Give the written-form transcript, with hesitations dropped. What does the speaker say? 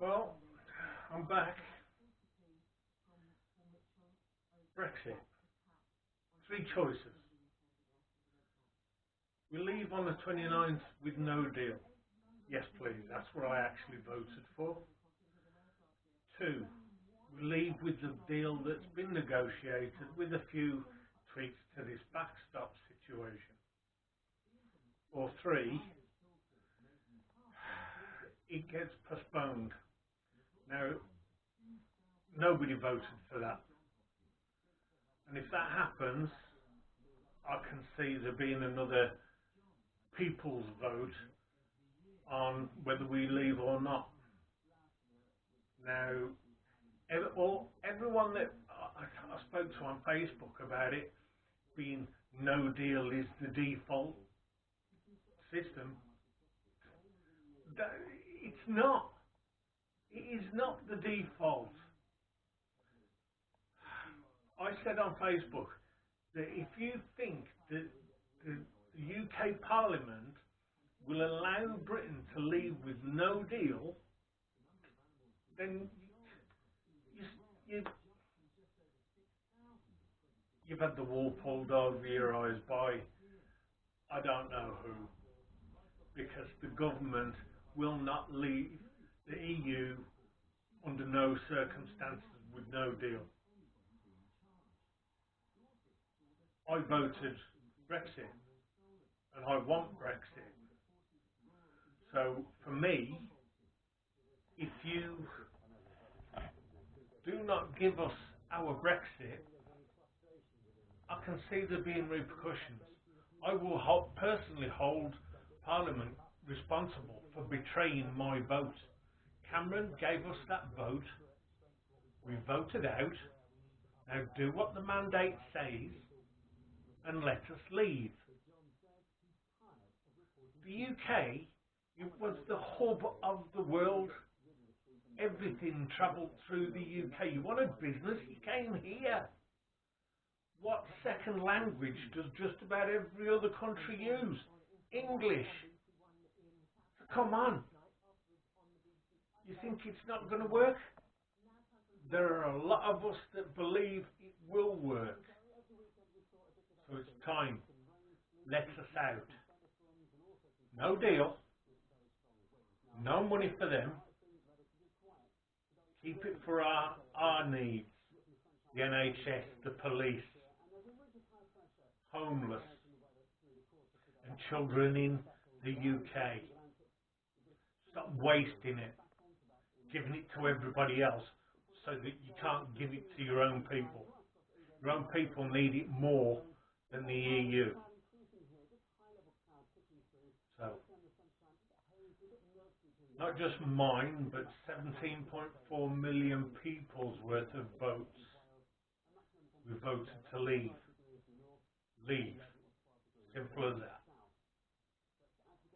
Well, I'm back. Brexit. Three choices. We leave on the 29th with no deal. Yes, please. That's what I actually voted for. 2. We leave with the deal that's been negotiated with a few tweaks to this backstop situation. Or 3. It gets postponed. Now, nobody voted for that. And if that happens, I can see there being another people's vote on whether we leave or not. Now, everyone that I spoke to on Facebook about it being no deal is the default system. It's not. It is not the default. I said on Facebook that if you think that the UK Parliament will allow Britain to leave with no deal, then you've had the wool pulled over your eyes by I don't know who, because the government will not leave the EU under no circumstances with no deal. I voted Brexit, and I want Brexit. So for me, if you do not give us our Brexit, I can see there being repercussions. I will personally hold Parliament responsible for betraying my vote. Cameron gave us that vote. We voted out. Now do what the mandate says and let us leave. The UK, it was the hub of the world. Everything travelled through the UK. You wanted business, you came here. What second language does just about every other country use? English. So come on. You think it's not going to work? There are a lot of us that believe it will work. So it's time. Let us out. No deal. No money for them. Keep it for our needs. The NHS, the police, homeless, and children in the UK. Stop wasting it, giving it to everybody else so that you can't give it to your own people. Your own people need it more than the EU. So, not just mine, but 17.4 million people's worth of votes. We voted to leave. Leave. Simple as that.